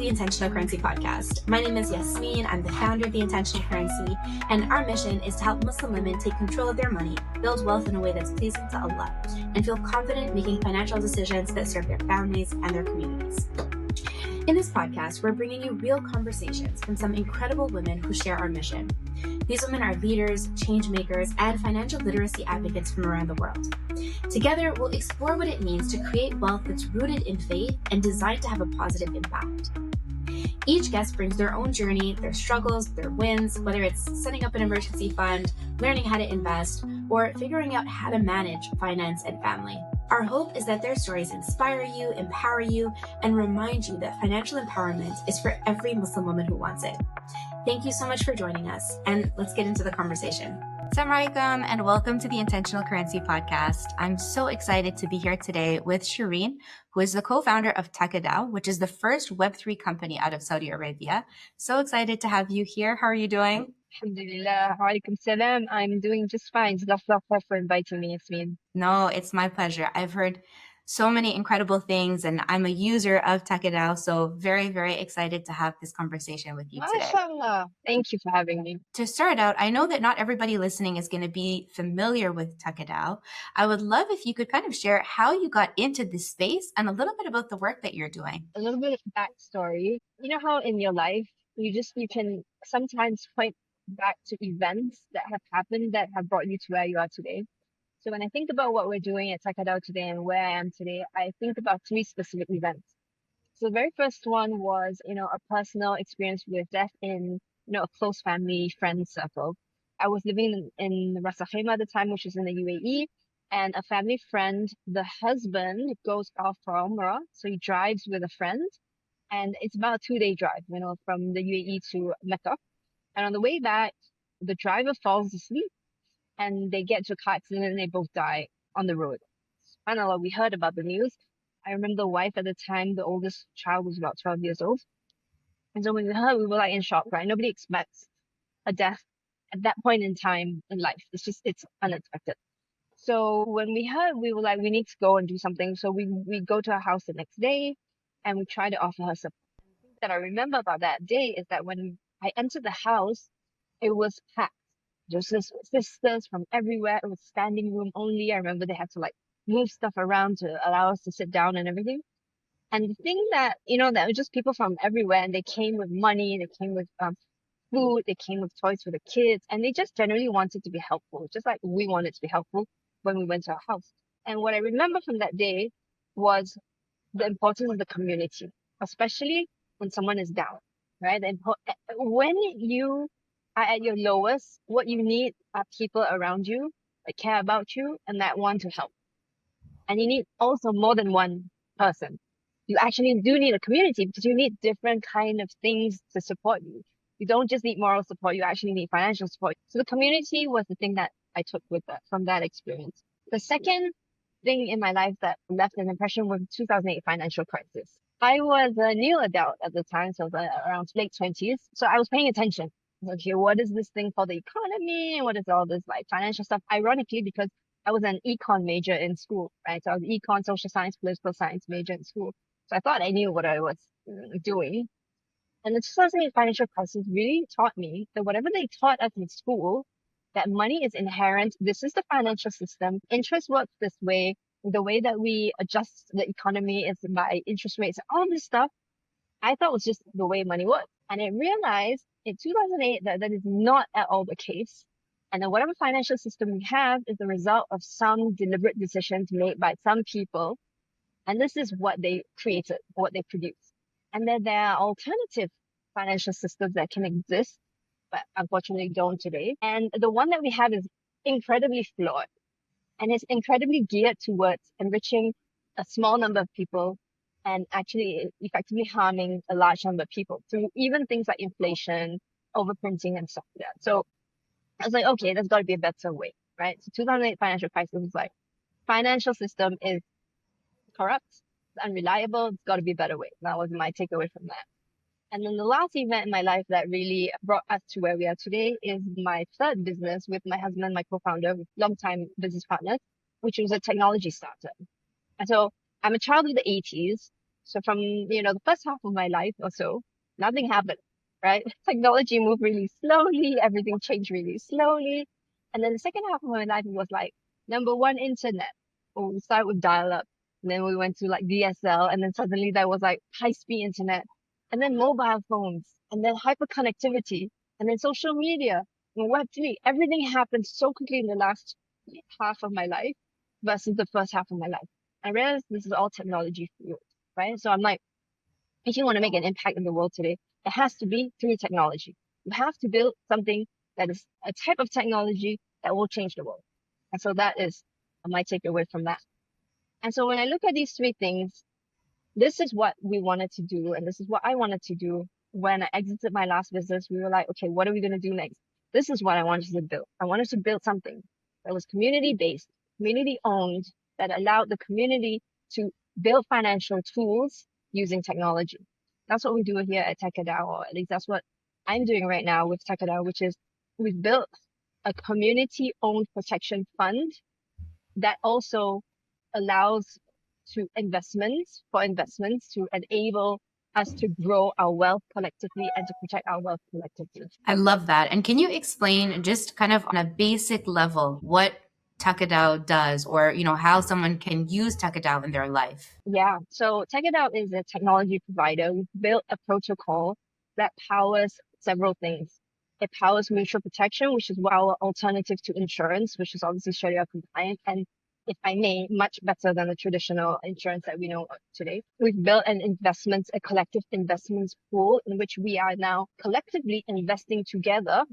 Intentional Currency podcast. My name is Yasmeen. I'm the founder of the Intentional Currency, and our mission is to help Muslim women take control of their money, build wealth in a way that's pleasing to Allah, and feel confident making financial decisions that serve their families and their communities. In this podcast, we're bringing you real conversations from some incredible women who share our mission. These women are leaders, change makers, and financial literacy advocates from around the world. Together, we'll explore what it means to create wealth that's rooted in faith and designed to have a positive impact. Each guest brings their own journey, their struggles, their wins, whether it's setting up an emergency fund, learning how to invest, or figuring out how to manage finance and family. Our hope is that their stories inspire you, empower you, and remind you that financial empowerment is for every Muslim woman who wants it. Thank you so much for joining us, and let's get into the conversation. Assalamu alaikum, and welcome to the Intentional Currency podcast. I'm so excited to be here today with Sharene, who is the co-founder of Takadao, which is the first Web3 company out of Saudi Arabia. So excited to have you here. How are you doing? Alhamdulillah. Wa alaikum salam. I'm doing just fine. Jazakallah for inviting me, Yasmeen. No, it's my pleasure. I've heard so many incredible things, and I'm a user of Takadao, so very, very excited to have this conversation with you today. MashaAllah. Thank you for having me. To start out, I know that not everybody listening is going to be familiar with Takadao. I would love if you could kind of share how you got into this space and a little bit about the work that you're doing. A little bit of backstory. You know how in your life, you can sometimes point back to events that have happened that have brought you to where you are today. So when I think about what we're doing at Takadao today and where I am today, I think about three specific events. So the very first one was, a personal experience with death in, a close family, friend circle. I was living in Ras Al Khaimah at the time, which is in the UAE, and a family friend, the husband goes off for Umrah. So he drives with a friend, and it's about a 2-day drive, from the UAE to Mecca. And on the way back, the driver falls asleep and they get to a car accident and they both die on the road. SubhanAllah, we heard about the news. I remember the wife at the time, the oldest child was about 12 years old. And so when we heard, we were like in shock, right? Nobody expects a death at that point in time in life. It's unexpected. So when we heard, we were like, we need to go and do something. So we go to her house the next day and we try to offer her support. The thing that I remember about that day is that when I entered the house, it was packed. Just sisters from everywhere. It was standing room only. I remember they had to move stuff around to allow us to sit down and everything. And the thing that, that was just people from everywhere, and they came with money, they came with food, they came with toys for the kids, and they just generally wanted to be helpful, just like we wanted to be helpful when we went to our house. And what I remember from that day was the importance of the community, especially when someone is down, right? When you are at your lowest, what you need are people around you that care about you and that want to help. And you need also more than one person. You actually do need a community because you need different kind of things to support you. You don't just need moral support, you actually need financial support. So the community was the thing that I took from that experience. The second thing in my life that left an impression was the 2008 financial crisis. I was a new adult at the time, so around late 20s. So I was paying attention. Okay, what is this thing called the economy? And what is all this financial stuff? Ironically, because I was an econ major in school, right? So I was an econ, social science, political science major in school. So I thought I knew what I was doing. And the 2008 financial crisis really taught me that whatever they taught us in school, that money is inherent. This is the financial system. Interest works this way. The way that we adjust the economy is by interest rates. All this stuff I thought was just the way money works. And I realized in 2008 that is not at all the case. And then whatever financial system we have is the result of some deliberate decisions made by some people. And this is what they created, what they produced. And then there are alternative financial systems that can exist, but unfortunately don't today. And the one that we have is incredibly flawed. And it's incredibly geared towards enriching a small number of people and actually effectively harming a large number of people through even things like inflation, overprinting, and stuff like that. So I was like, okay, there's got to be a better way, right? So 2008 financial crisis was like, financial system is corrupt, it's unreliable, it's got to be a better way. That was my takeaway from that. And then the last event in my life that really brought us to where we are today is my third business with my husband, my co-founder, long-time business partners, which was a technology startup. And so I'm a child of the 80s. So from, the first half of my life or so, nothing happened, right? Technology moved really slowly, everything changed really slowly. And then the second half of my life was like, number one, internet. Oh, we started with dial-up, and then we went to like DSL, and then suddenly there was like high-speed internet, and then mobile phones, and then hyperconnectivity, and then social media, and Web3. Everything happened so quickly in the last half of my life versus the first half of my life. I realized this is all technology fueled, right? So I'm like, if you want to make an impact in the world today, it has to be through technology. You have to build something that is a type of technology that will change the world. And so that is my takeaway from that. And so when I look at these three things, this is what we wanted to do, and this is what I wanted to do. When I exited my last business, we were like, okay, what are we going to do next? This is what I wanted to build. I wanted to build something that was community based, community owned, that allowed the community to build financial tools using technology. That's what we do here at Takadao, or at least that's what I'm doing right now with Takadao, which is we've built a community owned protection fund that also allows investments to enable us to grow our wealth collectively and to protect our wealth collectively. I love that. And can you explain just kind of on a basic level what Takadao does, or how someone can use Takadao in their life? Yeah. So Takadao is a technology provider. We've built a protocol that powers several things. It powers mutual protection, which is our alternative to insurance, which is obviously Sharia-compliant, and if I may, much better than the traditional insurance that we know of today. We've built a collective investments pool in which we are now collectively investing together.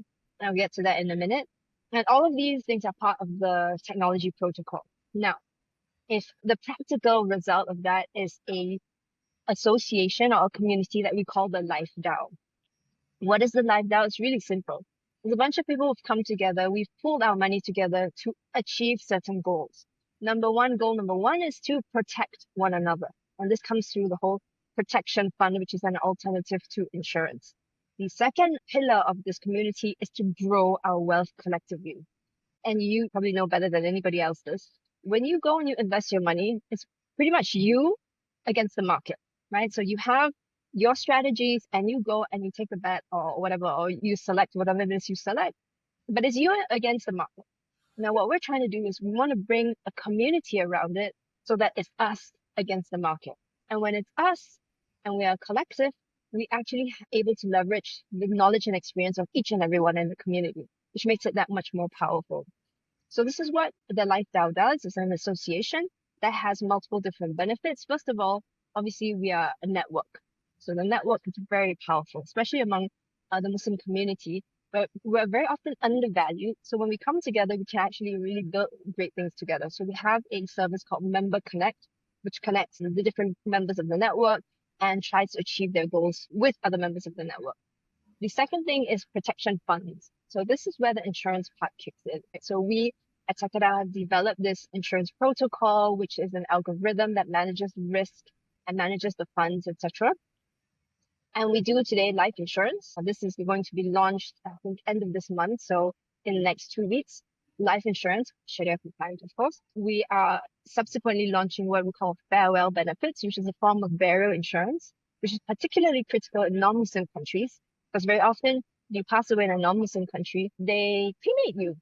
I'll get to that in a minute. And all of these things are part of the technology protocol. Now, if the practical result of that is a association or a community that we call the Life DAO. What is the Life DAO? It's really simple. There's a bunch of people who've come together. We've pooled our money together to achieve certain goals. Goal number one is to protect one another. And this comes through the whole protection fund, which is an alternative to insurance. The second pillar of this community is to grow our wealth collectively. And you probably know better than anybody else does. When you go and you invest your money, it's pretty much you against the market, right? So you have your strategies and you go and you take a bet or whatever, or you select whatever it is you select, but it's you against the market. Now, what we're trying to do is we want to bring a community around it so that it's us against the market. And when it's us and we are collective, we actually able to leverage the knowledge and experience of each and everyone in the community, which makes it that much more powerful. So this is what the Life DAO does. It's an association that has multiple different benefits. First of all, obviously we are a network. So the network is very powerful, especially among the Muslim community, but we're very often undervalued. So when we come together, we can actually really build great things together. So we have a service called Member Connect, which connects the different members of the network and tries to achieve their goals with other members of the network. The second thing is protection funds. So this is where the insurance part kicks in. So we at Takadao have developed this insurance protocol, which is an algorithm that manages risk and manages the funds, etc. And we do today life insurance. This is going to be launched, I think, end of this month. So in the next 2 weeks, life insurance, Sharia-compliant, of course. We are subsequently launching what we call farewell benefits, which is a form of burial insurance, which is particularly critical in non-Muslim countries, because very often you pass away in a non-Muslim country, they cremate you,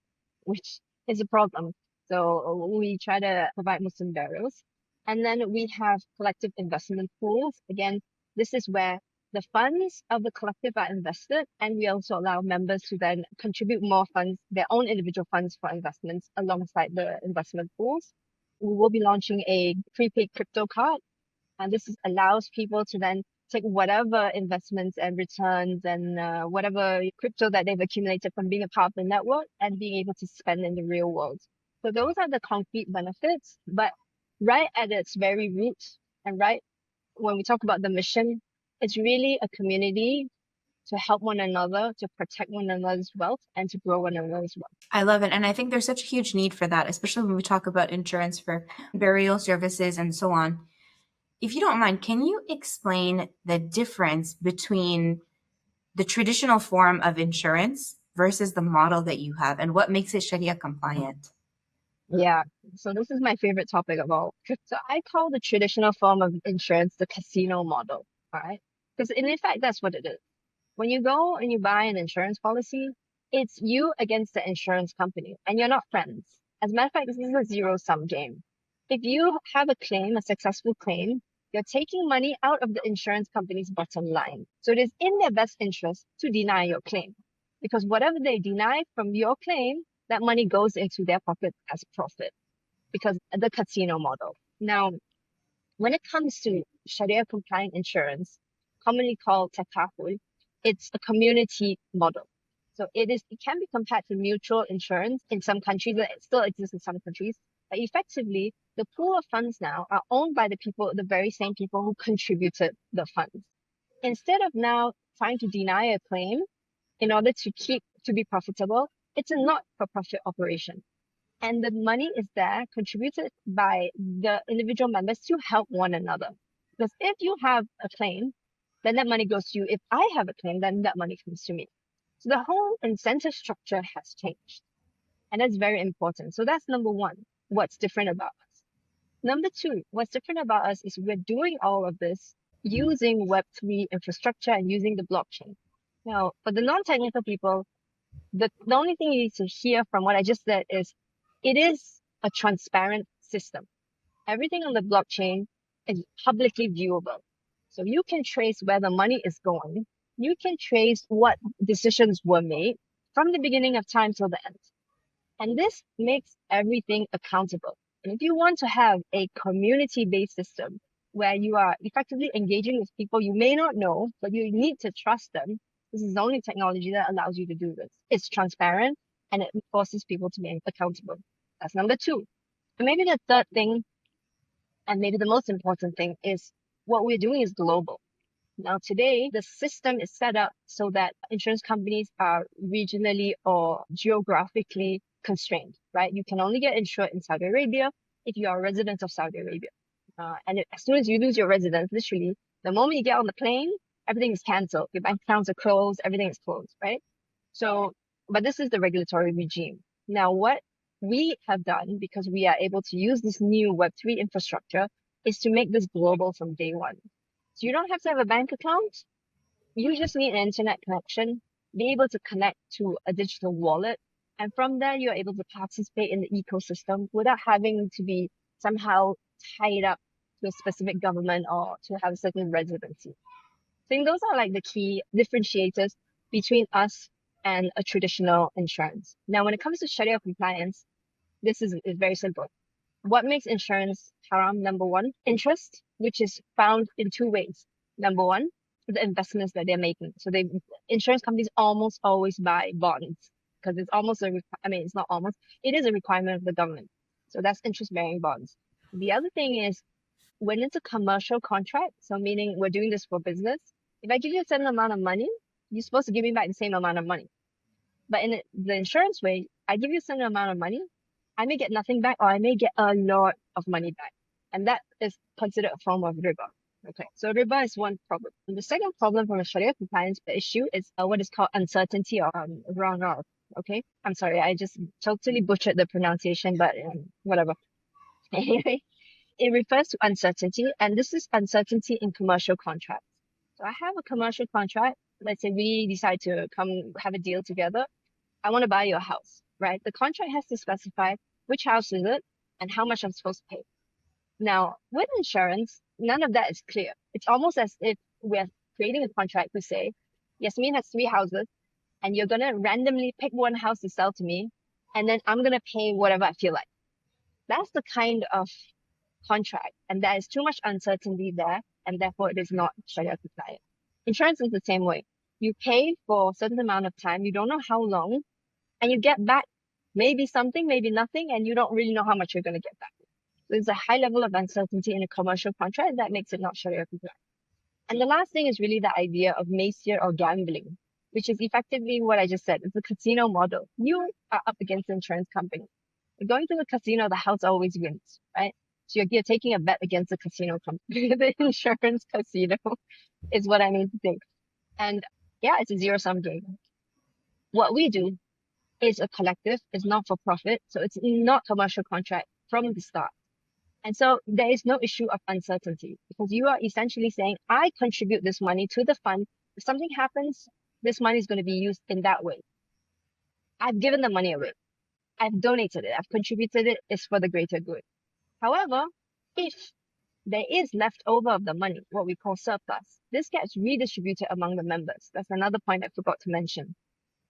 which is a problem. So we try to provide Muslim burials. And then we have collective investment pools. Again, this is where the funds of the collective are invested, and we also allow members to then contribute more funds, their own individual funds for investments alongside the investment pools. We will be launching a prepaid crypto card, and this allows people to then take whatever investments and returns and whatever crypto that they've accumulated from being a part of the network and being able to spend in the real world. So those are the concrete benefits, but right at its very root and right when we talk about the mission, it's really a community to help one another, to protect one another's wealth, and to grow one another's wealth. I love it. And I think there's such a huge need for that, especially when we talk about insurance for burial services and so on. If you don't mind, can you explain the difference between the traditional form of insurance versus the model that you have and what makes it Sharia compliant? Yeah. So this is my favorite topic of all. So I call the traditional form of insurance the casino model. All right. Because in effect, that's what it is. When you go and you buy an insurance policy, it's you against the insurance company, and you're not friends. As a matter of fact, this is a zero-sum game. If you have a claim, a successful claim, you're taking money out of the insurance company's bottom line. So it is in their best interest to deny your claim. Because whatever they deny from your claim, that money goes into their pocket as profit because the casino model. Now, when it comes to Sharia compliant insurance, commonly called Takahul, it's a community model. So it can be compared to mutual insurance in some countries, it still exists in some countries. But effectively, the pool of funds now are owned by the people, the very same people who contributed the funds. Instead of now trying to deny a claim in order to be profitable, it's a not-for-profit operation. And the money is there contributed by the individual members to help one another. Because if you have a claim, then that money goes to you. If I have a claim, then that money comes to me. So the whole incentive structure has changed. And that's very important. So that's number one, what's different about us. Number two, what's different about us is we're doing all of this using Web3 infrastructure and using the blockchain. Now, for the non-technical people, the only thing you need to hear from what I just said is it is a transparent system. Everything on the blockchain is publicly viewable. So you can trace where the money is going. You can trace what decisions were made from the beginning of time till the end. And this makes everything accountable. And if you want to have a community-based system where you are effectively engaging with people you may not know, but you need to trust them, this is the only technology that allows you to do this. It's transparent and it forces people to be accountable. That's number two. And maybe the third thing, and maybe the most important thing, is what we're doing is global. Now, today, the system is set up so that insurance companies are regionally or geographically constrained, right? You can only get insured in Saudi Arabia if you are a resident of Saudi Arabia. As soon as you lose your residence, literally, the moment you get on the plane, everything is canceled. Your bank accounts are closed, everything is closed, right? So, but this is the regulatory regime. Now, what we have done, because we are able to use this new Web3 infrastructure, is to make this global from day one. So you don't have to have a bank account. You just need an internet connection, be able to connect to a digital wallet. And from there, you're able to participate in the ecosystem without having to be somehow tied up to a specific government or to have a certain residency. I think those are like the key differentiators between us and a traditional insurance. Now, when it comes to Sharia compliance, is very simple. What makes insurance haram? Number one, interest, which is found in two ways. Number one, the investments that they're making. So insurance companies almost always buy bonds because it's almost I mean, it's not almost, it is a requirement of the government. So that's interest bearing bonds. The other thing is when it's a commercial contract, so meaning we're doing this for business, if I give you a certain amount of money, you're supposed to give me back the same amount of money. But in the insurance way, I give you a certain amount of money, I may get nothing back or I may get a lot of money back. And that is considered a form of riba. Okay, so riba is one problem. And the second problem from a Sharia compliance issue is what is called uncertainty or wrong or okay. I'm sorry, I just totally butchered the pronunciation, but whatever. Anyway, it refers to uncertainty, and this is uncertainty in commercial contracts. So I have a commercial contract. Let's say we decide to come have a deal together. I want to buy your house, right? The contract has to specify which house is it and how much I'm supposed to pay. Now, with insurance, none of that is clear. It's almost as if we're creating a contract to say, Yasmeen has three houses and you're going to randomly pick one house to sell to me, and then I'm going to pay whatever I feel like. That's the kind of contract, and there is too much uncertainty there, and therefore it is not Sharia compliant. Insurance is the same way. You pay for a certain amount of time, you don't know how long, and you get back maybe something, maybe nothing, and you don't really know how much you're going to get back. So there's a high level of uncertainty in a commercial contract that makes it not Sharia compliant. And the last thing is really the idea of maisir or gambling, which is effectively what I just said. It's a casino model. You are up against the insurance company. You're going to the casino, the house always wins, right? So you're taking a bet against the casino company, the insurance casino is what I mean to think. And yeah, it's a zero-sum game. What we do is a collective, it's not for profit, so it's not commercial contract from the start. And so there is no issue of uncertainty because you are essentially saying, I contribute this money to the fund. If something happens, this money is going to be used in that way. I've given the money away. I've donated it. I've contributed it. It's for the greater good. However, if there is leftover of the money, what we call surplus, this gets redistributed among the members. That's another point I forgot to mention.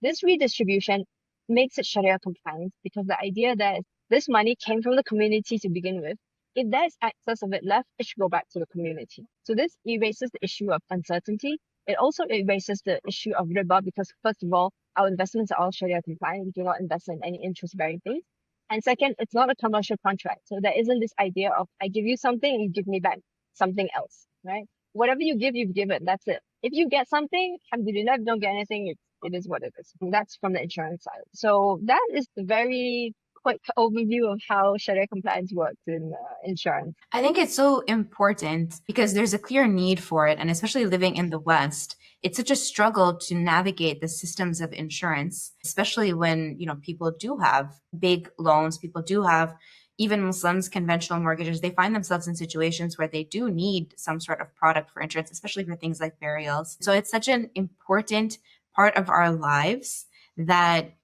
This redistribution makes it Sharia compliant because the idea that this money came from the community to begin with. If there's excess of it left, it should go back to the community. So this erases the issue of uncertainty. It also erases the issue of riba because first of all, our investments are all Sharia compliant. We do not invest in any interest-bearing things. And second, it's not a commercial contract. So there isn't this idea of I give you something and you give me back something else, right? Whatever you give, you've given. That's it. If you get something, alhamdulillah, if you don't get anything, it is what it is. And that's from the insurance side. So that is the very quick overview of how Sharia compliance works in insurance. I think it's so important because there's a clear need for it. And especially living in the West, it's such a struggle to navigate the systems of insurance, especially when, people do have big loans, people do have even Muslims, conventional mortgages, they find themselves in situations where they do need some sort of product for insurance, especially for things like burials. So it's such an important part of our lives that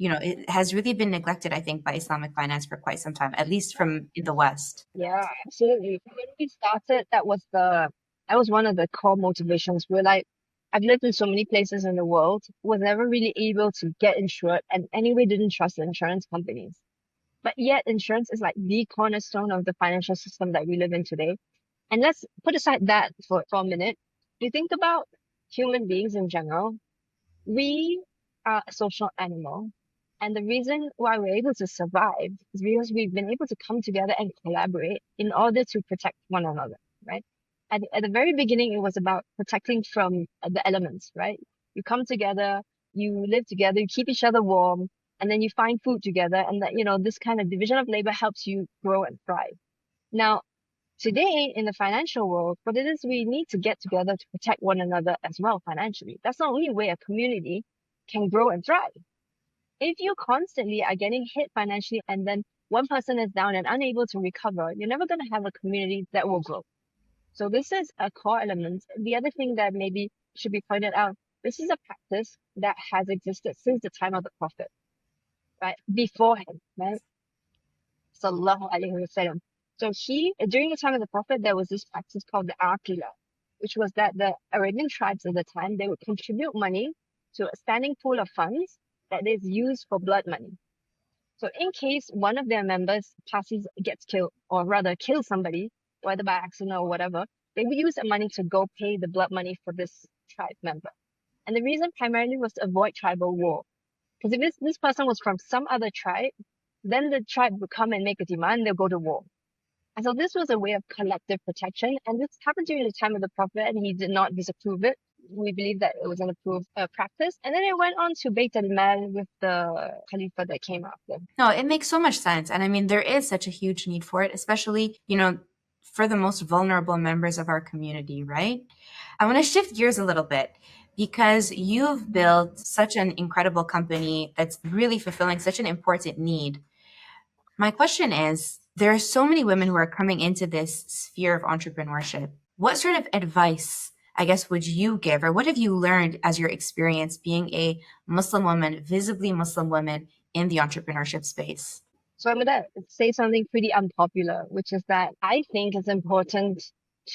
it has really been neglected, I think, by Islamic finance for quite some time, at least from in the West. Yeah, absolutely. When we started, that was one of the core motivations. We're like, I've lived in so many places in the world, was never really able to get insured, and anyway didn't trust the insurance companies. But yet, insurance is like the cornerstone of the financial system that we live in today. And let's put aside that for a minute. You think about human beings in general, we are a social animal. And the reason why we're able to survive is because we've been able to come together and collaborate in order to protect one another, right? At the very beginning, it was about protecting from the elements, right? You come together, you live together, you keep each other warm, and then you find food together. And that, this kind of division of labor helps you grow and thrive. Now, today in the financial world, what it is we need to get together to protect one another as well financially. That's the only way a community can grow and thrive. If you constantly are getting hit financially and then one person is down and unable to recover, you're never going to have a community that will grow. So this is a core element. The other thing that maybe should be pointed out, this is a practice that has existed since the time of the Prophet, right? Before him, right? Sallallahu alaihi wasallam. So during the time of the Prophet, there was this practice called the Aqila, which was that the Arabian tribes at the time, they would contribute money to a standing pool of funds that is used for blood money. So in case one of their members gets killed, or rather kills somebody, whether by accident or whatever, they would use the money to go pay the blood money for this tribe member. And the reason primarily was to avoid tribal war. Because if this person was from some other tribe, then the tribe would come and make a demand, they'll go to war. And so this was a way of collective protection. And this happened during the time of the Prophet, and he did not disapprove it. We believe that it was an approved practice. And then it went on to Bayt al-Mal with the Khalifa that came after. No, it makes so much sense. And I mean, there is such a huge need for it, especially, for the most vulnerable members of our community, right? I want to shift gears a little bit because you've built such an incredible company that's really fulfilling such an important need. My question is, there are so many women who are coming into this sphere of entrepreneurship. What sort of advice, I guess, would you give, or what have you learned as your experience being a Muslim woman, visibly Muslim woman in the entrepreneurship space? So I'm going to say something pretty unpopular, which is that I think it's important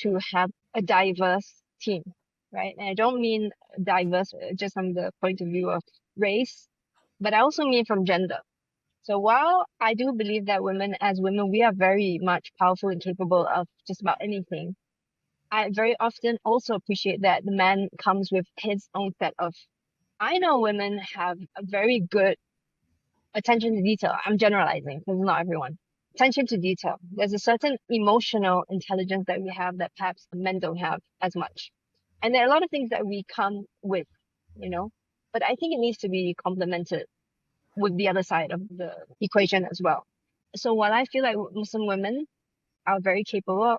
to have a diverse team, right? And I don't mean diverse just from the point of view of race, but I also mean from gender. So while I do believe that as women, we are very much powerful and capable of just about anything, I very often also appreciate that the man comes with his own set of. I know women have a very good attention to detail. I'm generalizing because not everyone. Attention to detail. There's a certain emotional intelligence that we have that perhaps men don't have as much. And there are a lot of things that we come with, but I think it needs to be complemented with the other side of the equation as well. So while I feel like Muslim women are very capable,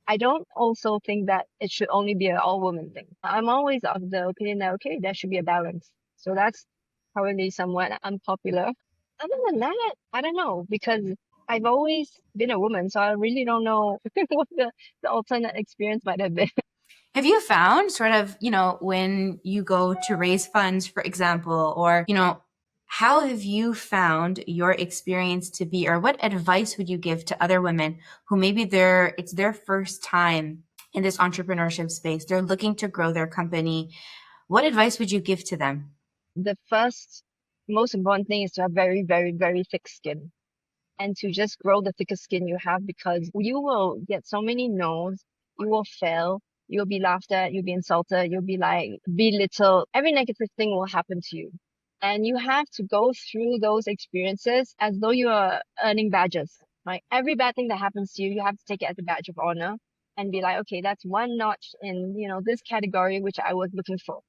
I don't also think that it should only be an all woman thing. I'm always of the opinion that, okay, there should be a balance. So that's probably somewhat unpopular. Other than that, I don't know because I've always been a woman, so I really don't know what the alternate experience might have been. Have you found sort of, when you go to raise funds, for example, or, how have you found your experience to be, or what advice would you give to other women who maybe it's their first time in this entrepreneurship space? They're looking to grow their company. What advice would you give to them? The first most important thing is to have very, very, very thick skin and to just grow the thicker skin you have because you will get so many no's, you will fail, you'll be laughed at, you'll be insulted, you'll be like belittled. Every negative thing will happen to you. And you have to go through those experiences as though you are earning badges. Right? Every bad thing that happens to you, you have to take it as a badge of honor and be like, okay, that's one notch in, this category which I was looking for.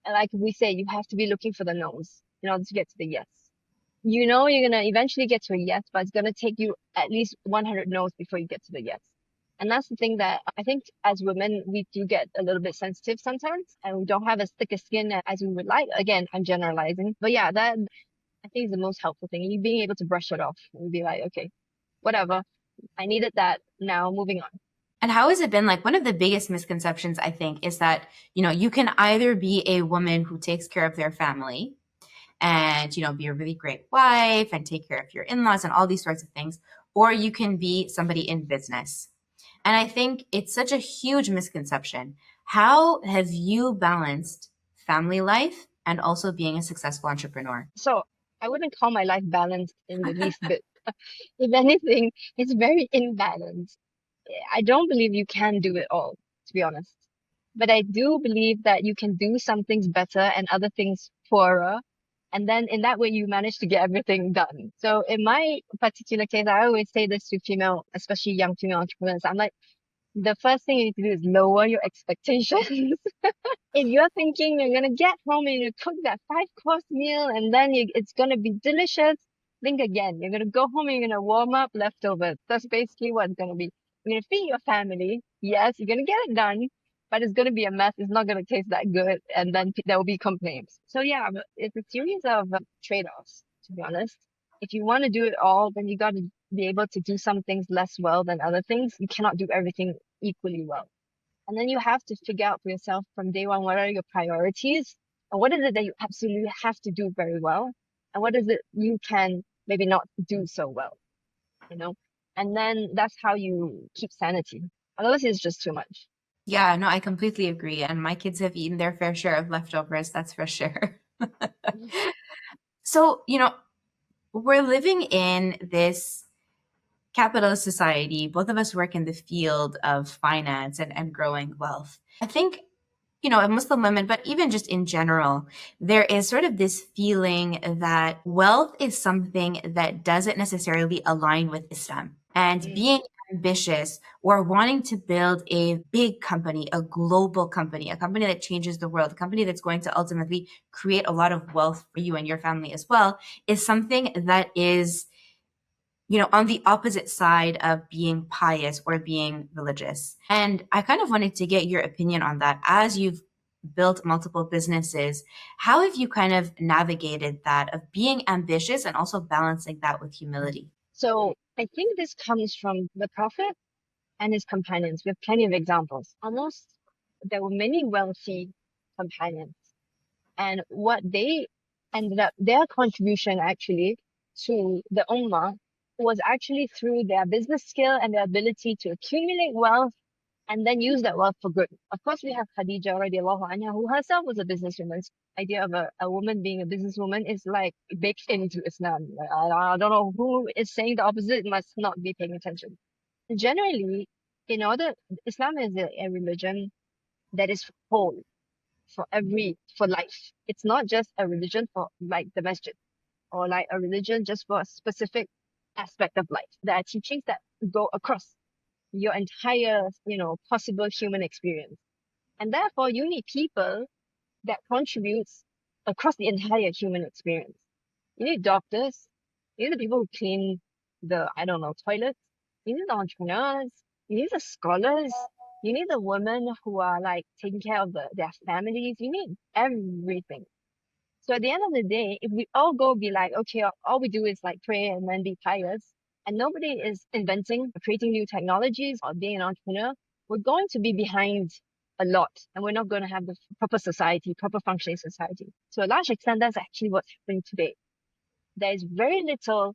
And like we say, you have to be looking for the no's in order to get to the yes. You know you're gonna eventually get to a yes, but it's gonna take you at least 100 no's before you get to the yes. And that's the thing that I think as women, we do get a little bit sensitive sometimes and we don't have as thick a skin as we would like. Again, I'm generalizing. But yeah, that I think is the most helpful thing. You being able to brush it off and be like, okay, whatever. I needed that. Now moving on. And how has it been? Like, one of the biggest misconceptions, I think, is that, you can either be a woman who takes care of their family and, be a really great wife and take care of your in-laws and all these sorts of things, or you can be somebody in business. And I think it's such a huge misconception. How have you balanced family life and also being a successful entrepreneur? So I wouldn't call my life balanced in the least bit. If anything, it's very imbalanced. I don't believe you can do it all, to be honest. But I do believe that you can do some things better and other things poorer. And then in that way, you manage to get everything done. So in my particular case, I always say this to female, especially young female entrepreneurs. I'm like, the first thing you need to do is lower your expectations. If you're thinking you're gonna get home and you cook that 5-course meal and then it's gonna be delicious, think again. You're gonna go home and you're gonna warm up leftovers. That's basically what it's gonna be. You're gonna feed your family. Yes, you're gonna get it done, but it's gonna be a mess. It's not gonna taste that good, and then there will be complaints. So yeah, but it's a series of trade-offs. To be honest, if you want to do it all, then you got to be able to do some things less well than other things. You cannot do everything equally well. And then you have to figure out for yourself from day one what are your priorities and what is it that you absolutely have to do very well and what is it you can maybe not do so well, you know? And then that's how you keep sanity. Otherwise, it's just too much. Yeah, no, I completely agree. And my kids have eaten their fair share of leftovers, that's for sure. So, we're living in this capitalist society. Both of us work in the field of finance and growing wealth. I think, Muslim women, but even just in general, there is sort of this feeling that wealth is something that doesn't necessarily align with Islam. And Mm. being ambitious or wanting to build a big company, a global company, a company that changes the world, a company that's going to ultimately create a lot of wealth for you and your family as well, is something that is on the opposite side of being pious or being religious. And I kind of wanted to get your opinion on that. As you've built multiple businesses, how have you kind of navigated that of being ambitious and also balancing that with humility? So I think this comes from the Prophet and his companions. We have plenty of examples. Almost there were many wealthy companions and what they ended up their contribution actually to the ummah was actually through their business skill and their ability to accumulate wealth and then use that wealth for good. Of course, we have Khadija radiallahu anha, who herself was a businesswoman. Idea of a woman being a businesswoman is like baked into Islam. I don't know who is saying the opposite, must not be paying attention. Generally, in order, Islam is a religion that is whole for life. It's not just a religion for like the masjid or like a religion just for a specific aspect of life. There are teachings that go across your entire, possible human experience. And therefore you need people that contributes across the entire human experience. You need doctors, you need the people who clean the, I don't know, toilets, you need the entrepreneurs, you need the scholars, you need the women who are like taking care of their families, you need everything. So at the end of the day, if we all go be like, okay, all we do is like pray and then be pious, and nobody is inventing, creating new technologies or being an entrepreneur, we're going to be behind a lot, and we're not going to have the proper society, proper functioning society. To a large extent, that's actually what's happening today. There is very little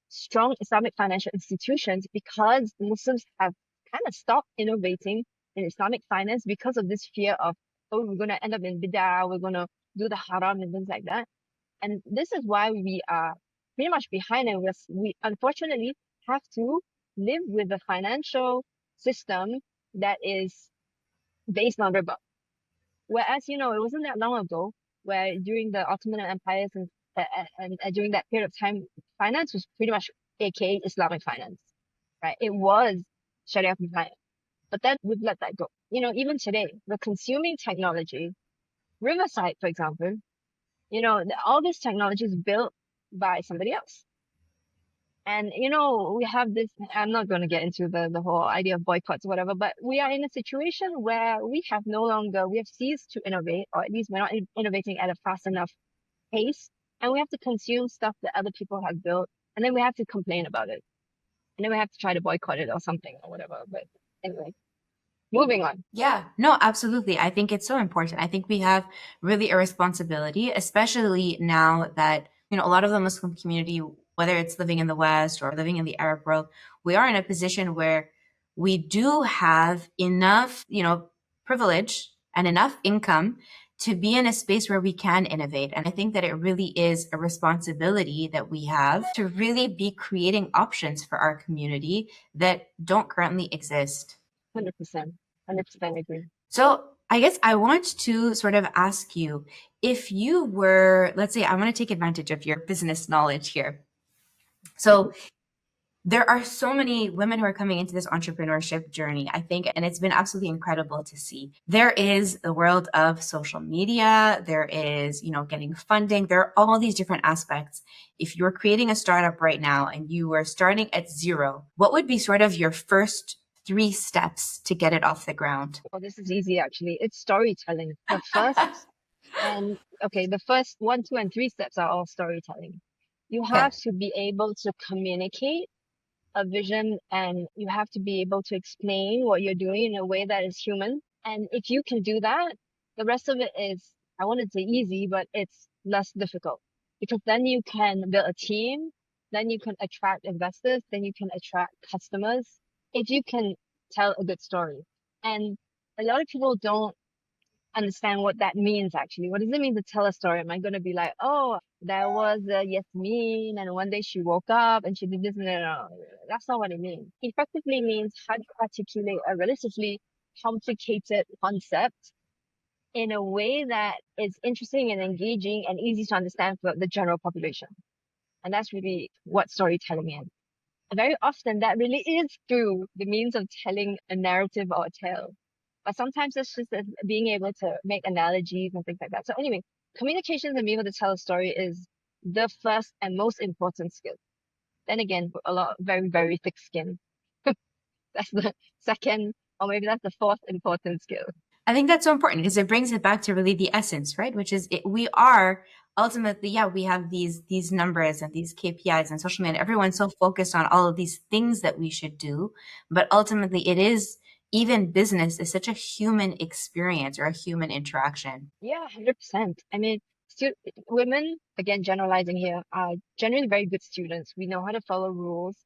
strong Islamic financial institutions because Muslims have kind of stopped innovating in Islamic finance because of this fear of, oh, we're going to end up in bid'ah, we're going to do the haram and things like that. And this is why we are pretty much behind, and we unfortunately have to live with a financial system that is based on riba. Whereas, it wasn't that long ago where during the Ottoman empires and during that period of time, finance was pretty much aka Islamic finance, right? It was Sharia compliant. But then we've let that go. Even today, we're consuming technology. Riverside, for example, all this technology is built by somebody else. And we have this, I'm not going to get into the whole idea of boycotts or whatever, but we are in a situation where we have ceased to innovate, or at least we're not innovating at a fast enough pace. And we have to consume stuff that other people have built. And then we have to complain about it. And then we have to try to boycott it or something or whatever. But anyway, moving on. Yeah, no, absolutely. I think it's so important. I think we have really a responsibility, especially now that, a lot of the Muslim community, whether it's living in the West or living in the Arab world, we are in a position where we do have enough, privilege and enough income to be in a space where we can innovate. And I think that it really is a responsibility that we have to really be creating options for our community that don't currently exist. 100%. 100% agree. So I guess I want to sort of ask you, if you were, let's say, I want to take advantage of your business knowledge here. So there are so many women who are coming into this entrepreneurship journey, I think, and it's been absolutely incredible to see. There is the world of social media. There is, getting funding. There are all these different aspects. If you're creating a startup right now and you were starting at zero, what would be sort of your first 3 steps to get it off the ground? Oh, this is easy actually. It's storytelling. The first 1, 2, and 3 steps are all storytelling. You Okay. have to be able to communicate a vision, and you have to be able to explain what you're doing in a way that is human. And if you can do that, the rest of it is, I wouldn't say easy, but it's less difficult, because then you can build a team, then you can attract investors, then you can attract customers if you can tell a good story. And a lot of people don't understand what that means actually. What does it mean to tell a story? Am I going to be like, oh, there was a Yasmeen and one day she woke up and she did this? No. That's not what it means. Effectively means how to articulate a relatively complicated concept in a way that is interesting and engaging and easy to understand for the general population. And that's really what storytelling is. And very often that really is through the means of telling a narrative or a tale. But sometimes it's just being able to make analogies and things like that. So anyway, communications and being able to tell a story is the first and most important skill. Then again, a lot very, very thick skin. That's the second, or maybe that's the fourth important skill. I think that's so important because it brings it back to really the essence, right? Which is we are ultimately, yeah, we have these numbers and these KPIs and social media. Everyone's so focused on all of these things that we should do, but ultimately it is, even business is such a human experience or a human interaction. Yeah, 100%. I mean, women, again, generalizing here, are generally very good students. We know how to follow rules.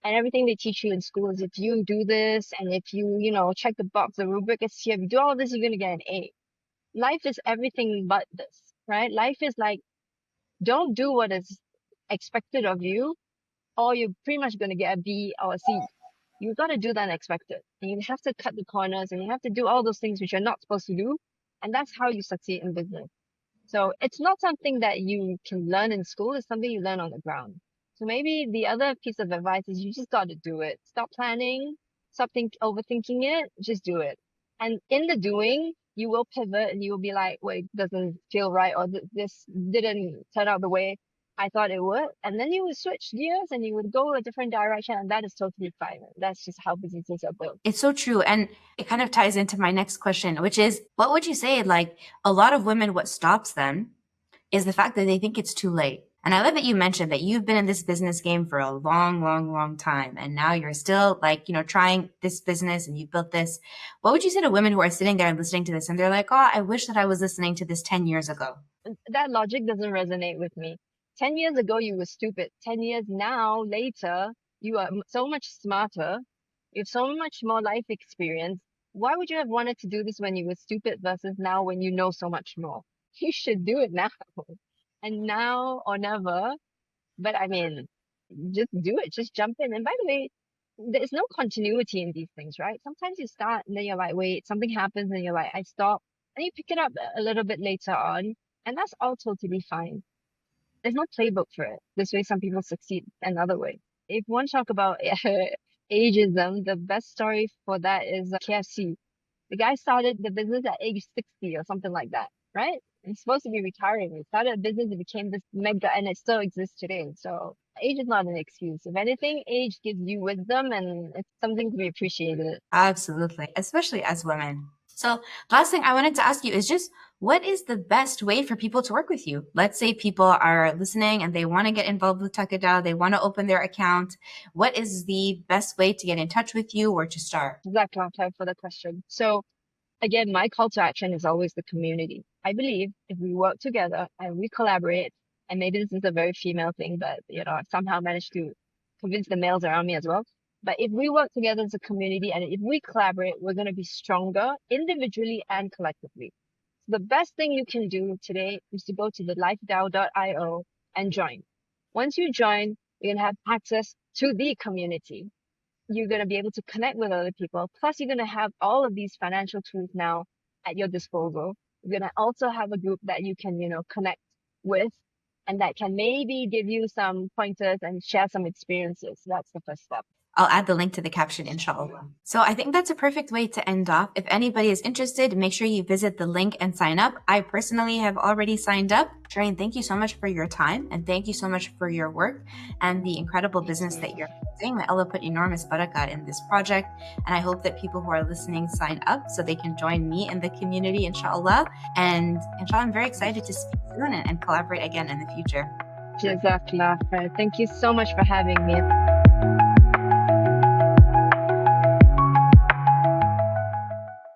And everything they teach you in school is, if you do this and if you, check the box, the rubric is here. If you do all this, you're going to get an A. Life is everything but this, right? Life is like, don't do what is expected of you, or you're pretty much going to get a B or a C. You got to do the unexpected. And you have to cut the corners and you have to do all those things which you're not supposed to do. And that's how you succeed in business. So it's not something that you can learn in school, it's something you learn on the ground. So maybe the other piece of advice is, you just got to do it. Stop planning, stop overthinking it, just do it. And in the doing, you will pivot and you will be like, wait, doesn't feel right, or this didn't turn out the way I thought it would. And then you would switch gears and you would go a different direction, and that is totally fine. That's just how businesses are built. It's so true. And it kind of ties into my next question, which is, what would you say, like, a lot of women, what stops them is the fact that they think it's too late. And I love that you mentioned that you've been in this business game for a long, long, long time. And now you're still like, trying this business and you built this. What would you say to women who are sitting there and listening to this and they're like, oh, I wish that I was listening to this 10 years ago? That logic doesn't resonate with me. 10 years ago, you were stupid. 10 years now, later, you are so much smarter. You have so much more life experience. Why would you have wanted to do this when you were stupid versus now when you know so much more? You should do it now. And now or never. But I mean, just do it. Just jump in. And by the way, there's no continuity in these things, right? Sometimes you start and then you're like, wait, something happens and you're like, I stop. And you pick it up a little bit later on. And that's all totally fine. There's no playbook for it. This way, some people succeed another way. If one talk about ageism, the best story for that is KFC. The guy started the business at age 60 or something like that, right? He's supposed to be retiring. He started a business, it became this mega, and it still exists today. So age is not an excuse. If anything, age gives you wisdom and it's something to be appreciated. Absolutely, especially as women. So last thing I wanted to ask you is just what is the best way for people to work with you? Let's say people are listening and they want to get involved with Takadao, they want to open their account. What is the best way to get in touch with you or to start? Exactly, time for the question. So again, my call to action is always the community. I believe if we work together and we collaborate, and maybe this is a very female thing, but I've somehow managed to convince the males around me as well. But if we work together as a community and if we collaborate, we're going to be stronger individually and collectively. So the best thing you can do today is to go to the lifedao.io and join. Once you join, you're going to have access to the community. You're going to be able to connect with other people. Plus, you're going to have all of these financial tools now at your disposal. You're going to also have a group that you can, connect with and that can maybe give you some pointers and share some experiences. That's the first step. I'll add the link to the caption, inshallah. So I think that's a perfect way to end off. If anybody is interested, make sure you visit the link and sign up. I personally have already signed up. Sharene, thank you so much for your time and thank you so much for your work and the incredible business that you're doing. May Allah put enormous barakah in this project. And I hope that people who are listening sign up so they can join me in the community, inshallah. And inshallah, I'm very excited to speak soon and collaborate again in the future. Jazakallah khair. Thank you so much for having me.